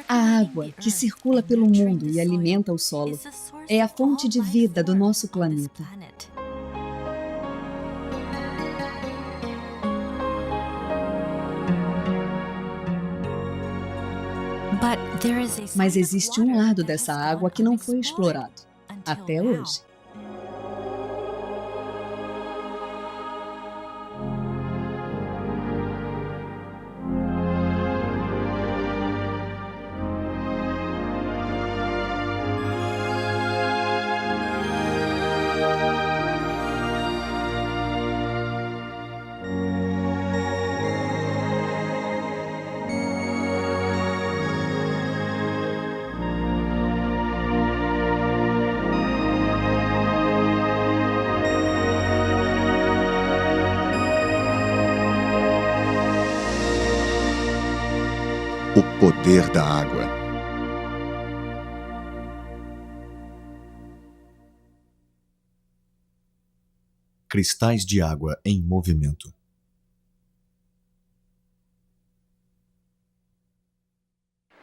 A água, que circula pelo mundo e alimenta o solo, é a fonte de vida do nosso planeta. Mas existe um lado dessa água que não foi explorado, até hoje. O poder da água. Cristais de água em movimento.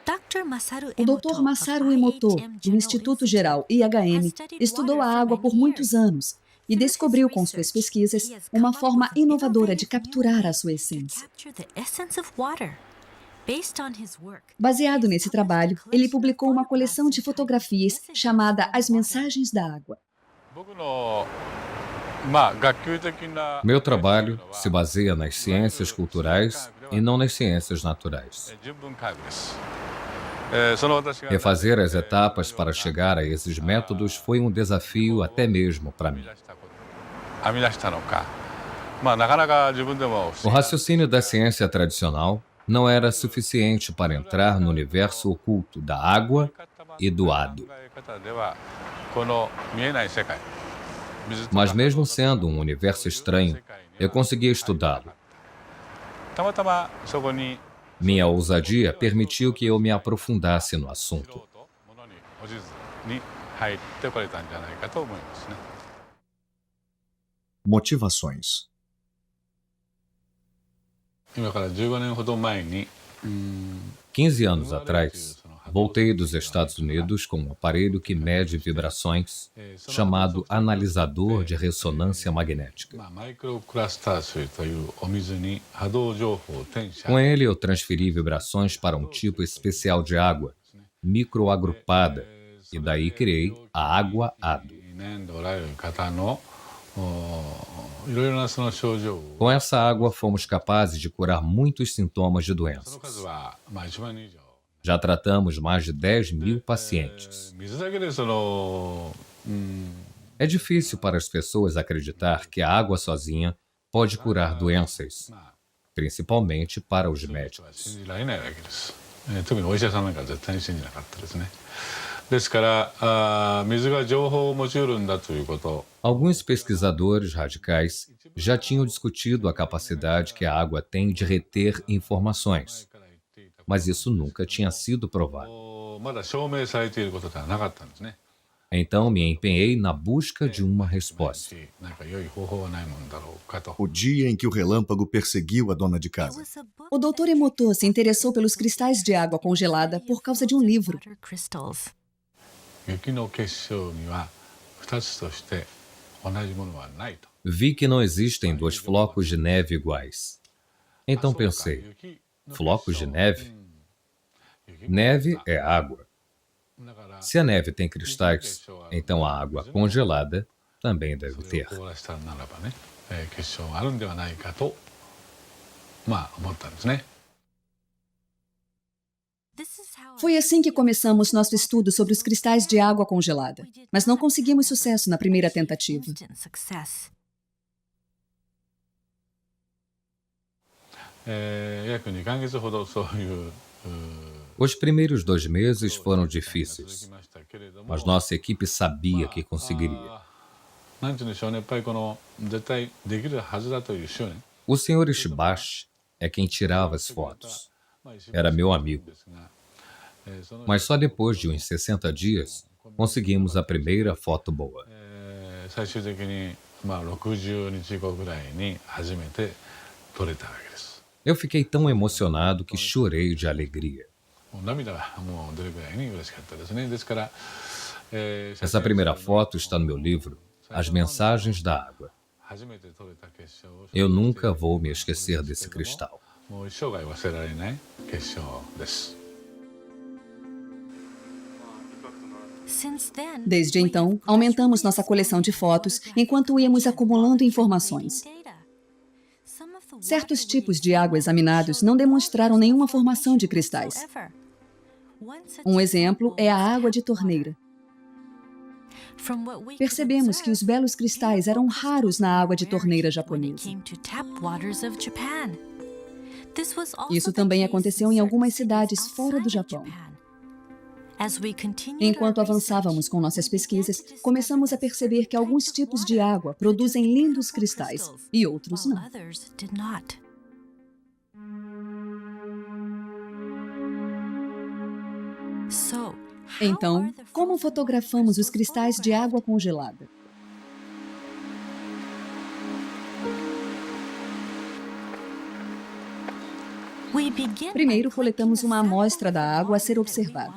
O Dr. Masaru Emoto, do Instituto Geral IHM, estudou a água por muitos anos e descobriu com suas pesquisas uma forma inovadora de capturar a sua essência. Baseado nesse trabalho, ele publicou uma coleção de fotografias chamada As Mensagens da Água. Meu trabalho se baseia nas ciências culturais e não nas ciências naturais. Refazer as etapas para chegar a esses métodos foi um desafio até mesmo para mim. O raciocínio da ciência tradicional não era suficiente para entrar no universo oculto da água e do hado. Mas mesmo sendo um universo estranho, eu conseguia estudá-lo. Minha ousadia permitiu que eu me aprofundasse no assunto. Motivações. 15 anos atrás, voltei dos Estados Unidos com um aparelho que mede vibrações, chamado analisador de ressonância magnética. Com ele, eu transferi vibrações para um tipo especial de água, microagrupada, e daí criei a água-hado. Com essa água, fomos capazes de curar muitos sintomas de doenças. Já tratamos mais de 10.000 pacientes. É difícil para as pessoas acreditar que a água sozinha pode curar doenças, principalmente para os médicos. Alguns pesquisadores radicais já tinham discutido a capacidade que a água tem de reter informações, mas isso nunca tinha sido provado. Então me empenhei na busca de uma resposta. O dia em que o relâmpago perseguiu a dona de casa. O Dr. Emoto se interessou pelos cristais de água congelada por causa de um livro. Vi que não existem dois flocos de neve iguais. Então pensei, flocos de neve? Neve é água. Se a neve tem cristais, então a água congelada também deve ter. Foi assim que começamos nosso estudo sobre os cristais de água congelada, mas não conseguimos sucesso na primeira tentativa. Os primeiros 2 meses foram difíceis, mas nossa equipe sabia que conseguiria. O Sr. Ishibashi é quem tirava as fotos. Era meu amigo. Mas só depois de uns 60 dias, conseguimos a primeira foto boa. Eu fiquei tão emocionado que chorei de alegria. Essa primeira foto está no meu livro, As Mensagens da Água. Eu nunca vou me esquecer desse cristal. Desde então, aumentamos nossa coleção de fotos enquanto íamos acumulando informações. Certos tipos de água examinados não demonstraram nenhuma formação de cristais. Um exemplo é a água de torneira. Percebemos que os belos cristais eram raros na água de torneira japonesa. Isso também aconteceu em algumas cidades fora do Japão. Enquanto avançávamos com nossas pesquisas, começamos a perceber que alguns tipos de água produzem lindos cristais e outros não. Então, como fotografamos os cristais de água congelada? Primeiro, coletamos uma amostra da água a ser observada.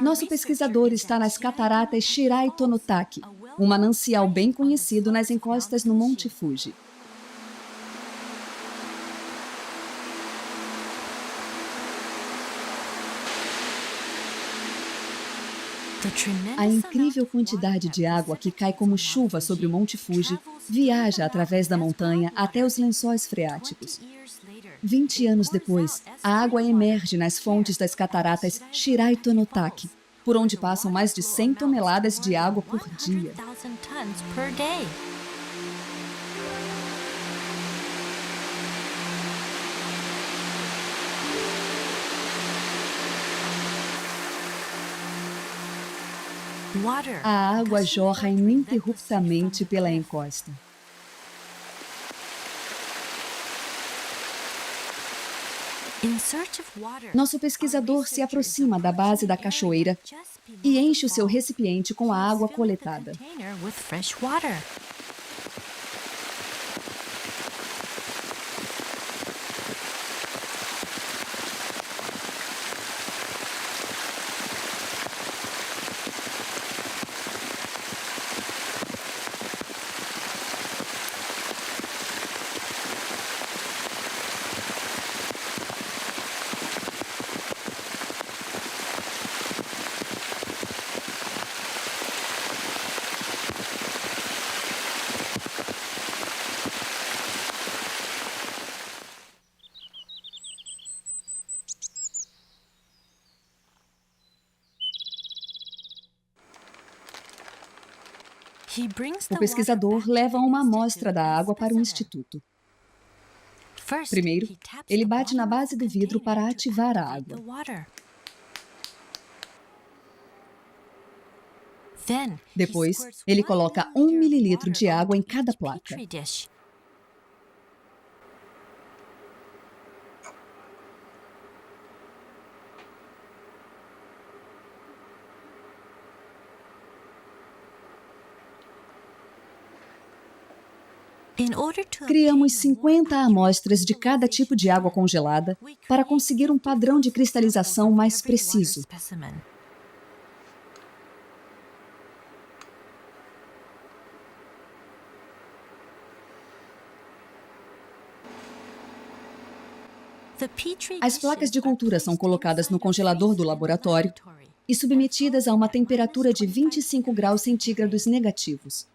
Nosso pesquisador está nas cataratas Shirai Tonotaki, um manancial bem conhecido nas encostas no Monte Fuji. A incrível quantidade de água que cai como chuva sobre o Monte Fuji viaja através da montanha até os lençóis freáticos. 20 anos depois, a água emerge nas fontes das cataratas Shirai Tonotaki, por onde passam mais de 100 toneladas de água por dia. A água jorra ininterruptamente pela encosta. Nosso pesquisador se aproxima da base da cachoeira e enche o seu recipiente com a água coletada. O pesquisador leva uma amostra da água para o instituto. Primeiro, ele bate na base do vidro para ativar a água. Depois, ele coloca 1 mililitro de água em cada placa. Criamos 50 amostras de cada tipo de água congelada para conseguir um padrão de cristalização mais preciso. As placas de cultura são colocadas no congelador do laboratório e submetidas a uma temperatura de 25 graus centígrados negativos.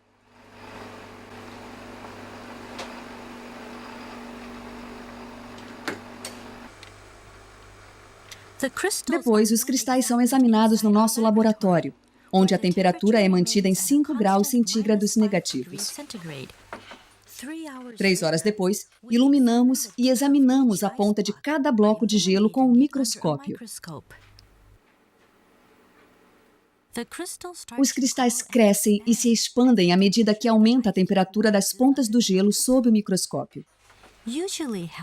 Depois, os cristais são examinados no nosso laboratório, onde a temperatura é mantida em 5 graus centígrados negativos. 3 horas depois, iluminamos e examinamos a ponta de cada bloco de gelo com um microscópio. Os cristais crescem e se expandem à medida que aumenta a temperatura das pontas do gelo sob o microscópio.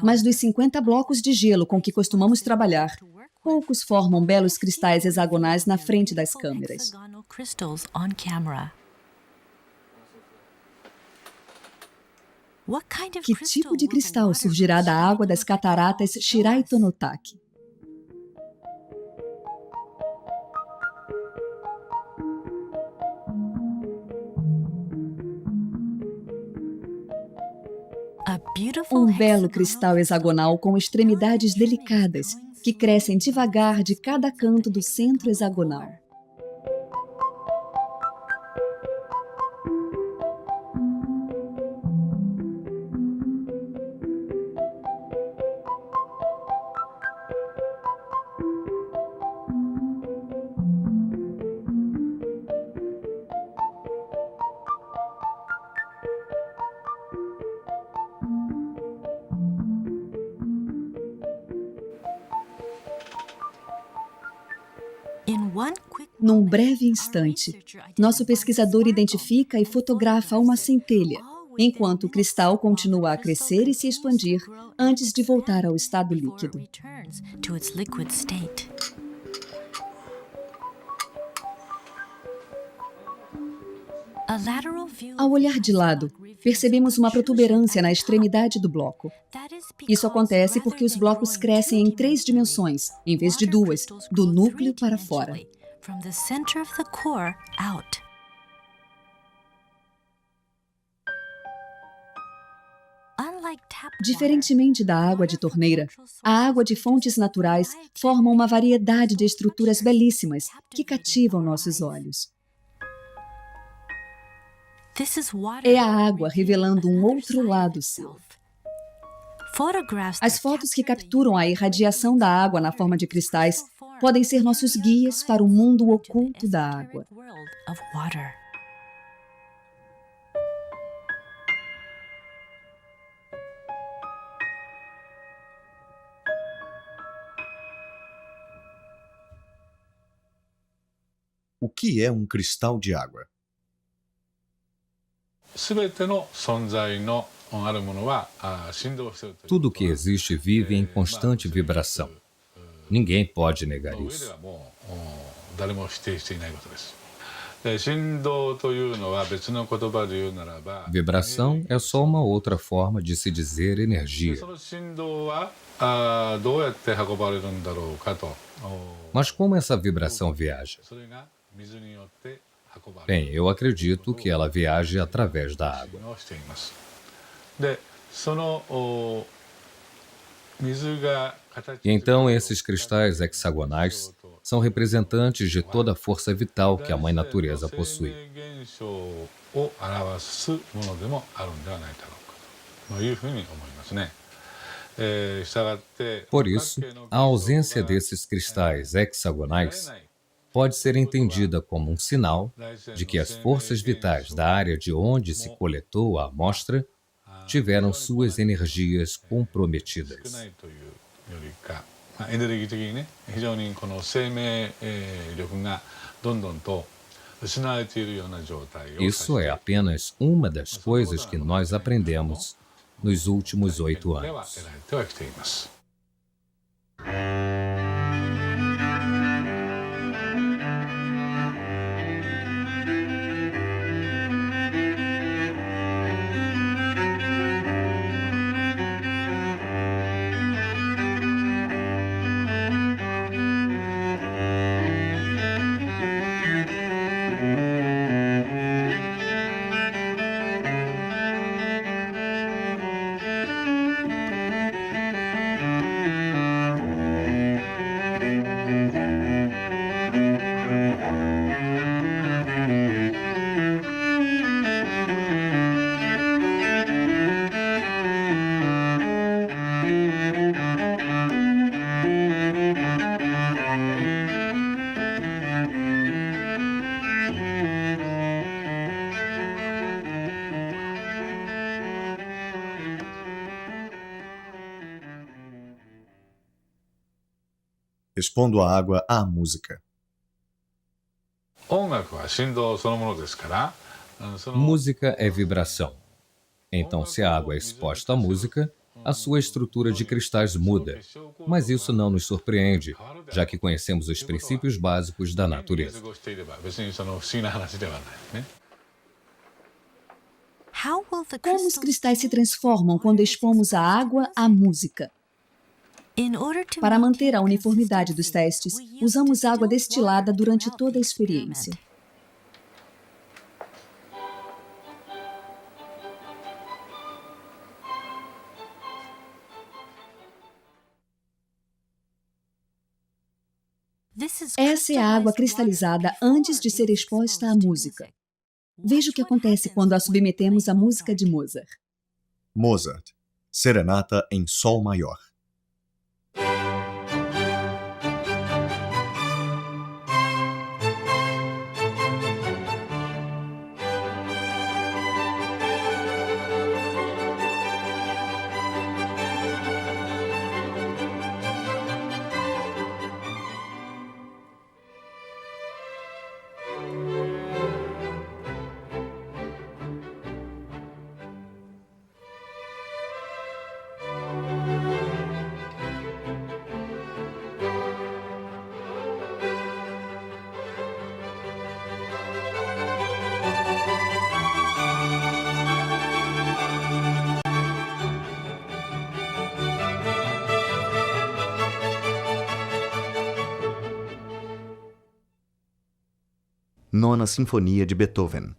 Mas dos 50 blocos de gelo com que costumamos trabalhar, poucos formam belos cristais hexagonais na frente das câmeras. Que tipo de cristal surgirá da água das cataratas Shiraito-no-Taki? Um belo cristal hexagonal com extremidades delicadas, que crescem devagar de cada canto do centro hexagonal. Num breve instante, nosso pesquisador identifica e fotografa uma centelha, enquanto o cristal continua a crescer e se expandir antes de voltar ao estado líquido. Ao olhar de lado, percebemos uma protuberância na extremidade do bloco. Isso acontece porque os blocos crescem em 3 dimensões, em vez de 2, do núcleo para fora. Diferentemente da água de torneira, a água de fontes naturais forma uma variedade de estruturas belíssimas que cativam nossos olhos. É a água revelando um outro lado seu. As fotos que capturam a irradiação da água na forma de cristais podem ser nossos guias para o mundo oculto da água. O que é um cristal de água? Tudo que existe vive em constante vibração. Ninguém pode negar isso. Vibração é só uma outra forma de se dizer energia. Mas como essa vibração viaja? Bem, eu acredito que ela viaja através da água. E então esses cristais hexagonais são representantes de toda a força vital que a Mãe Natureza possui. Por isso, a ausência desses cristais hexagonais pode ser entendida como um sinal de que as forças vitais da área de onde se coletou a amostra tiveram suas energias comprometidas. Isso é apenas uma das coisas que nós aprendemos nos últimos 8 anos. Expondo a água à música. Música é vibração. Então, se a água é exposta à música, a sua estrutura de cristais muda, mas isso não nos surpreende, já que conhecemos os princípios básicos da natureza. Como os cristais se transformam quando expomos a água à música? Para manter a uniformidade dos testes, usamos água destilada durante toda a experiência. Essa é a água cristalizada antes de ser exposta à música. Veja o que acontece quando a submetemos à música de Mozart. Mozart, Serenata em Sol Maior. Nona Sinfonia de Beethoven.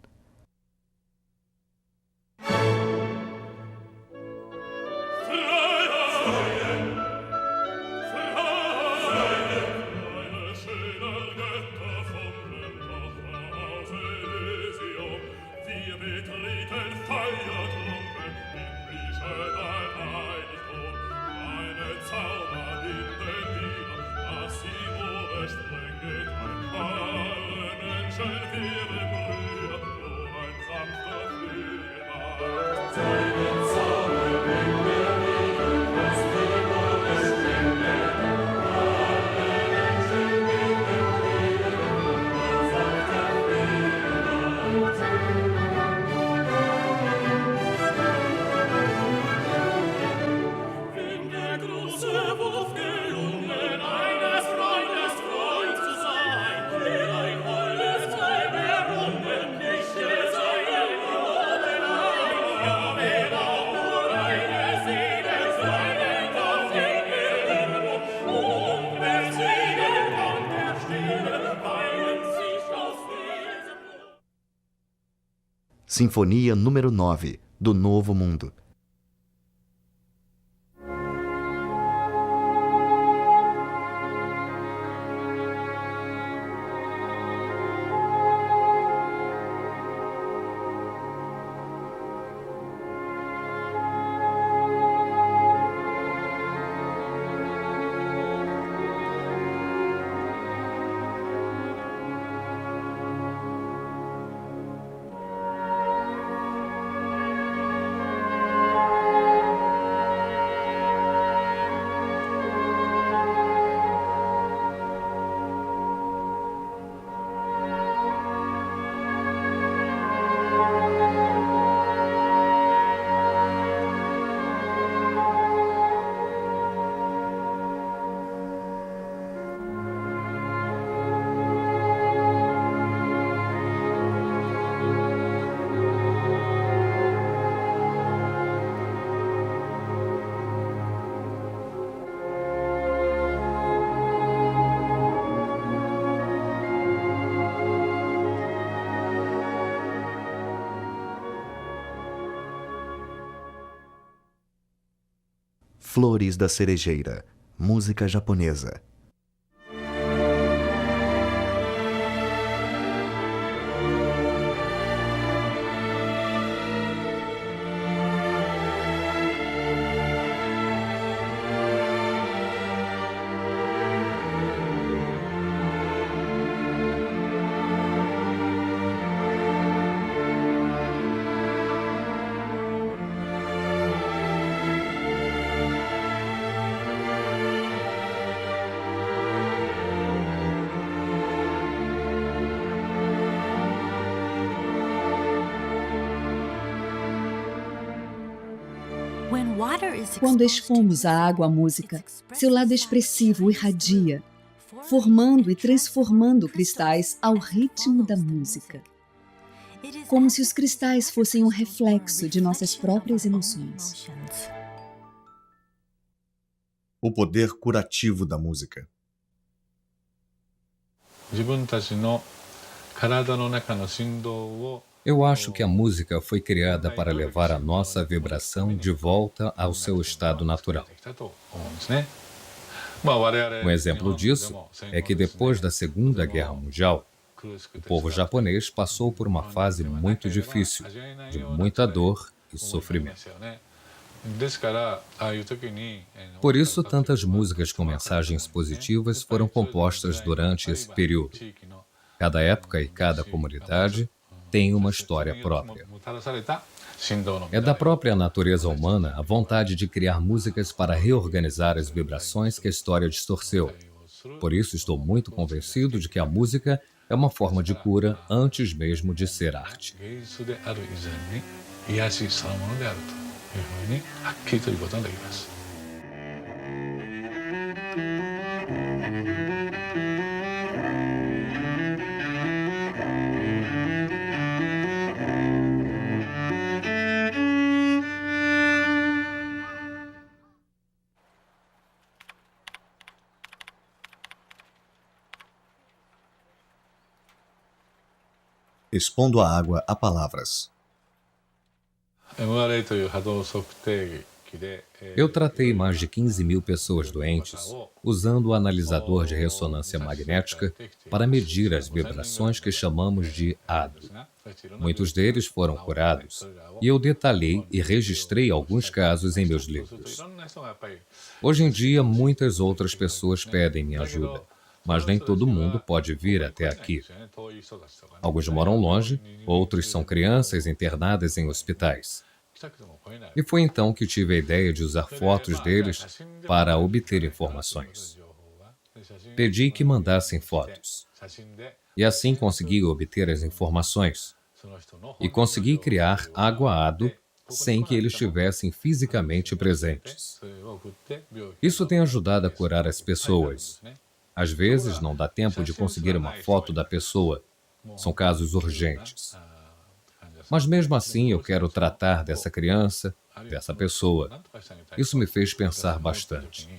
Sinfonia número 9, do Novo Mundo. Flores da Cerejeira, música japonesa. Quando expomos à água a música, seu lado expressivo irradia, formando e transformando cristais ao ritmo da música. Como se os cristais fossem um reflexo de nossas próprias emoções. O poder curativo da música. Eu acho que a música foi criada para levar a nossa vibração de volta ao seu estado natural. Um exemplo disso é que depois da Segunda Guerra Mundial, o povo japonês passou por uma fase muito difícil, de muita dor e sofrimento. Por isso, tantas músicas com mensagens positivas foram compostas durante esse período. Cada época e cada comunidade tem uma história própria. É da própria natureza humana a vontade de criar músicas para reorganizar as vibrações que a história distorceu. Por isso, estou muito convencido de que a música é uma forma de cura antes mesmo de ser arte. Expondo a água a palavras. Eu tratei mais de 15 mil pessoas doentes usando o analisador de ressonância magnética para medir as vibrações que chamamos de ADO. Muitos deles foram curados e eu detalhei e registrei alguns casos em meus livros. Hoje em dia, muitas outras pessoas pedem minha ajuda, mas nem todo mundo pode vir até aqui. Alguns moram longe, outros são crianças internadas em hospitais. E foi então que tive a ideia de usar fotos deles para obter informações. Pedi que mandassem fotos. E assim consegui obter as informações. E consegui criar água-ado sem que eles estivessem fisicamente presentes. Isso tem ajudado a curar as pessoas. Às vezes não dá tempo de conseguir uma foto da pessoa. São casos urgentes. Mas mesmo assim eu quero tratar dessa criança, dessa pessoa. Isso me fez pensar bastante.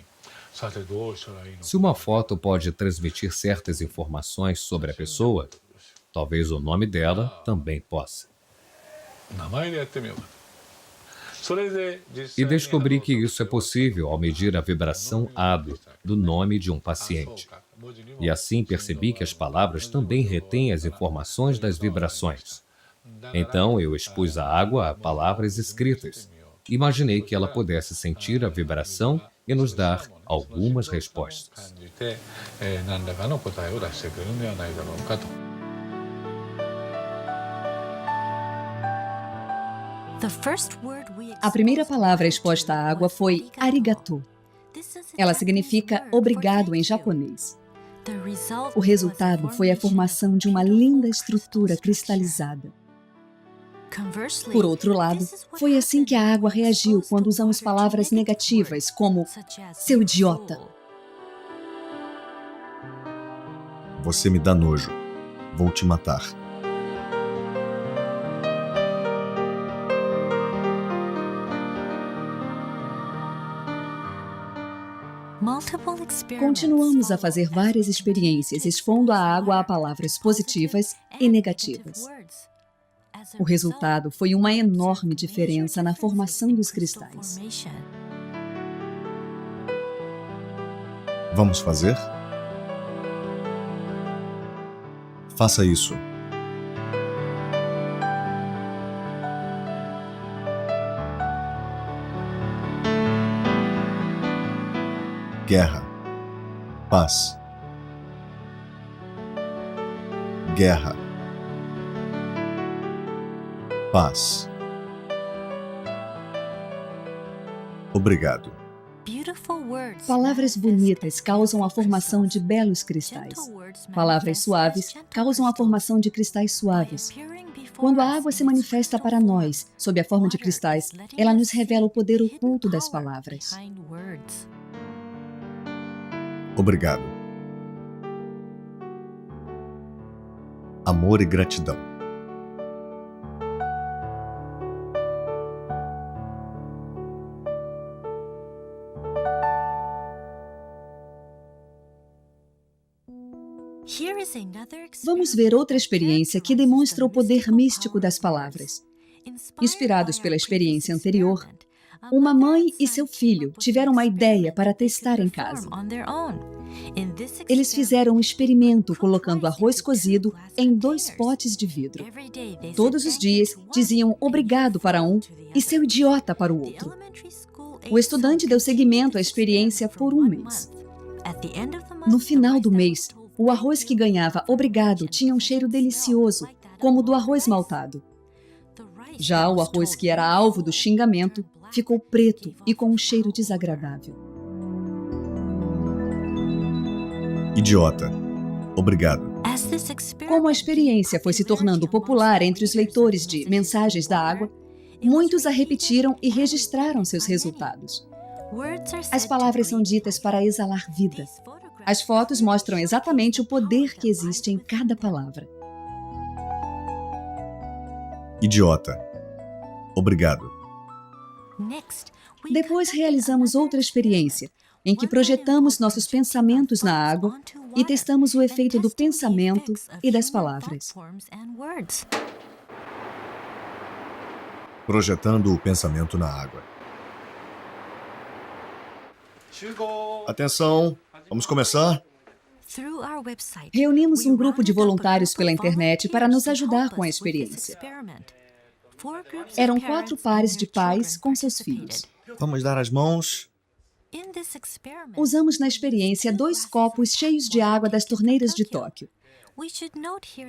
Se uma foto pode transmitir certas informações sobre a pessoa, talvez o nome dela também possa. E descobri que isso é possível ao medir a vibração ADO do nome de um paciente. E assim percebi que as palavras também retêm as informações das vibrações. Então eu expus a água a palavras escritas. Imaginei que ela pudesse sentir a vibração e nos dar algumas respostas. A primeira palavra exposta à água foi arigato. Ela significa obrigado em japonês. O resultado foi a formação de uma linda estrutura cristalizada. Por outro lado, foi assim que a água reagiu quando usamos palavras negativas, como seu idiota. Você me dá nojo. Vou te matar. Continuamos a fazer várias experiências expondo a água a palavras positivas e negativas. O resultado foi uma enorme diferença na formação dos cristais. Vamos fazer? Faça isso. Guerra. Paz. Guerra. Paz. Obrigado. Palavras bonitas causam a formação de belos cristais. Palavras suaves causam a formação de cristais suaves. Quando a água se manifesta para nós, sob a forma de cristais, ela nos revela o poder oculto das palavras. Obrigado. Amor e gratidão. Vamos ver outra experiência que demonstra o poder místico das palavras. Inspirados pela experiência anterior, uma mãe e seu filho tiveram uma ideia para testar em casa. Eles fizeram um experimento colocando arroz cozido em 2 potes de vidro. Todos os dias diziam obrigado para um e seu idiota para o outro. O estudante deu seguimento à experiência por 1 mês. No final do mês, o arroz que ganhava obrigado tinha um cheiro delicioso, como o do arroz maltado. Já o arroz que era alvo do xingamento ficou preto e com um cheiro desagradável. Idiota. Obrigado. Como a experiência foi se tornando popular entre os leitores de Mensagens da Água, muitos a repetiram e registraram seus resultados. As palavras são ditas para exalar vida. As fotos mostram exatamente o poder que existe em cada palavra. Idiota. Obrigado. Depois realizamos outra experiência, em que projetamos nossos pensamentos na água e testamos o efeito do pensamento e das palavras. Projetando o pensamento na água. Atenção, vamos começar? Reunimos um grupo de voluntários pela internet para nos ajudar com a experiência. Eram 4 pares de pais com seus filhos. Vamos dar as mãos. Usamos na experiência 2 copos cheios de água das torneiras de Tóquio.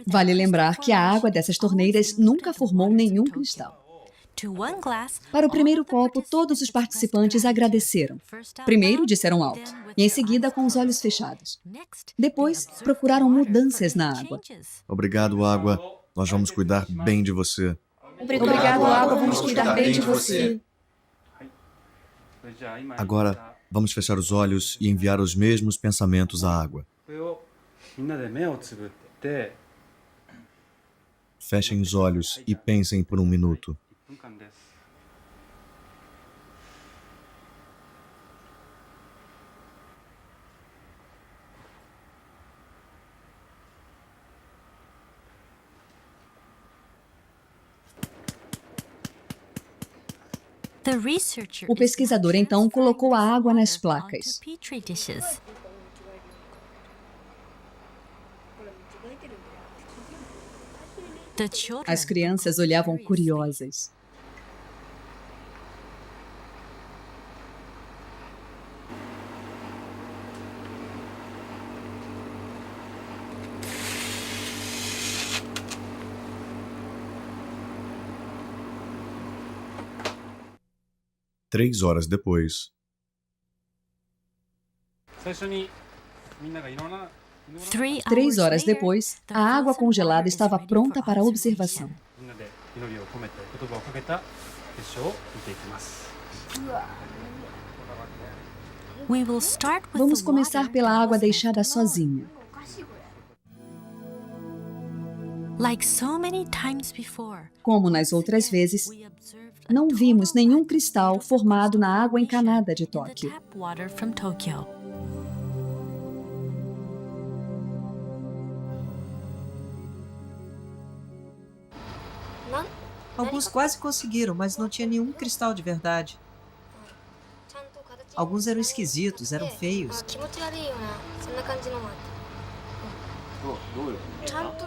Vale lembrar que a água dessas torneiras nunca formou nenhum cristal. Para o primeiro copo, todos os participantes agradeceram. Primeiro disseram alto, e em seguida com os olhos fechados. Depois, procuraram mudanças na água. Obrigado, água. Nós vamos cuidar bem de você. Obrigado, água, vamos cuidar bem de você. Agora, vamos fechar os olhos e enviar os mesmos pensamentos à água. Fechem os olhos e pensem por 1 minuto. O pesquisador então colocou a água nas placas. As crianças olhavam curiosas. Três horas depois. 3 horas depois, a água congelada estava pronta para observação. Vamos começar pela água deixada sozinha. Como nas outras vezes, não vimos nenhum cristal formado na água encanada de Tóquio. Alguns quase conseguiram, mas não tinha nenhum cristal de verdade. Alguns eram esquisitos, eram feios.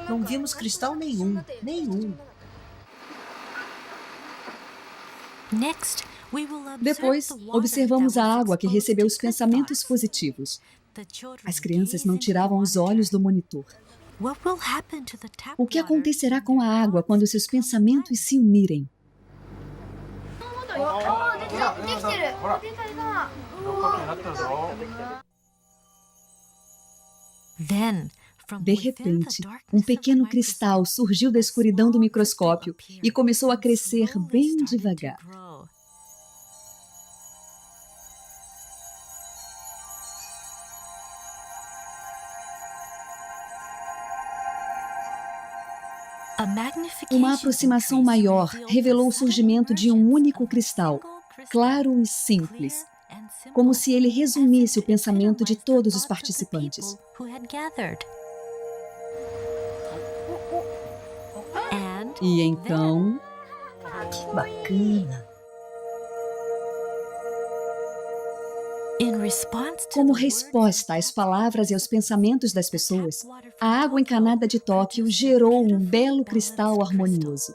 Não vimos cristal nenhum, nenhum. Depois, observamos a água que recebeu os pensamentos positivos. As crianças não tiravam os olhos do monitor. O que acontecerá com a água quando seus pensamentos se unirem? De repente, um pequeno cristal surgiu da escuridão do microscópio e começou a crescer bem devagar. Uma aproximação maior revelou o surgimento de um único cristal, claro e simples, como se ele resumisse o pensamento de todos os participantes. E então... Que bacana! Como resposta às palavras e aos pensamentos das pessoas, a água encanada de Tóquio gerou um belo cristal harmonioso.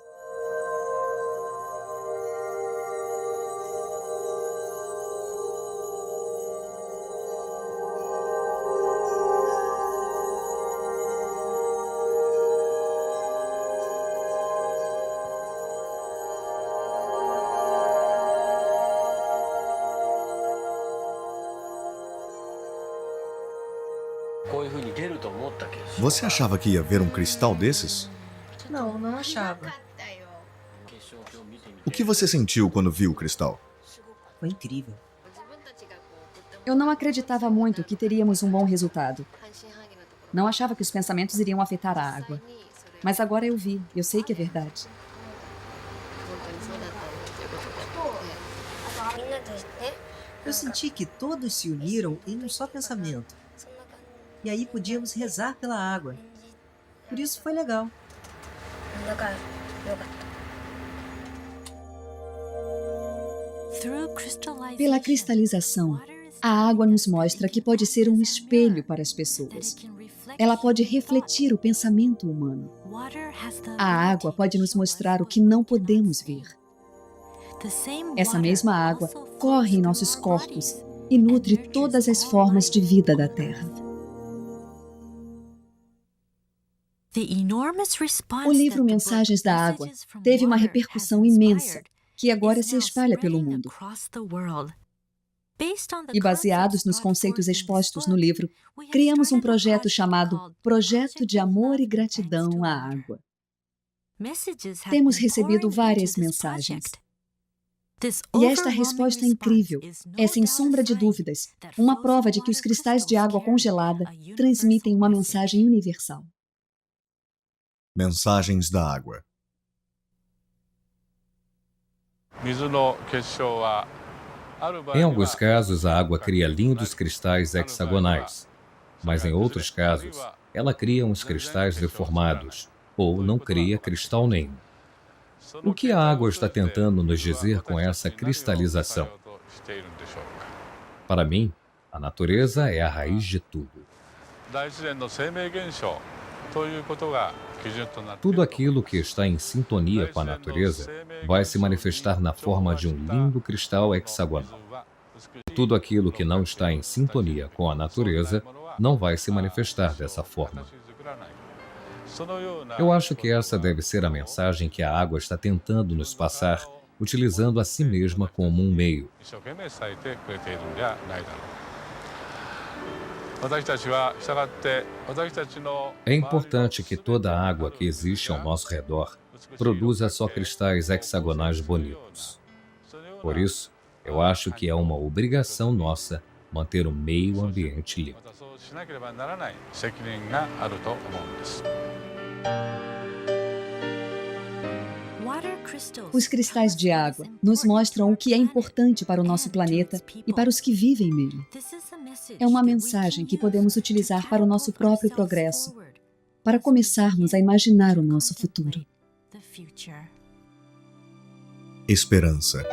Você achava que ia ver um cristal desses? Não, não achava. O que você sentiu quando viu o cristal? Foi incrível. Eu não acreditava muito que teríamos um bom resultado. Não achava que os pensamentos iriam afetar a água. Mas agora eu vi, eu sei que é verdade. Eu senti que todos se uniram em um só pensamento. E aí podíamos rezar pela água. Por isso foi legal. Pela cristalização, a água nos mostra que pode ser um espelho para as pessoas. Ela pode refletir o pensamento humano. A água pode nos mostrar o que não podemos ver. Essa mesma água corre em nossos corpos e nutre todas as formas de vida da Terra. O livro Mensagens da Água teve uma repercussão imensa, que agora se espalha pelo mundo. E baseados nos conceitos expostos no livro, criamos um projeto chamado Projeto de Amor e Gratidão à Água. Temos recebido várias mensagens. E esta resposta incrível é, sem sombra de dúvidas, uma prova de que os cristais de água congelada transmitem uma mensagem universal. Mensagens da água. Em alguns casos, a água cria lindos cristais hexagonais, mas em outros casos, ela cria uns cristais deformados, ou não cria cristal nenhum. O que a água está tentando nos dizer com essa cristalização? Para mim, a natureza é a raiz de tudo. Tudo aquilo que está em sintonia com a natureza vai se manifestar na forma de um lindo cristal hexagonal. Tudo aquilo que não está em sintonia com a natureza não vai se manifestar dessa forma. Eu acho que essa deve ser a mensagem que a água está tentando nos passar, utilizando a si mesma como um meio. É importante que toda a água que existe ao nosso redor produza só cristais hexagonais bonitos. Por isso, eu acho que é uma obrigação nossa manter o meio ambiente limpo. Os cristais de água nos mostram o que é importante para o nosso planeta e para os que vivem nele. É uma mensagem que podemos utilizar para o nosso próprio progresso, para começarmos a imaginar o nosso futuro. Esperança.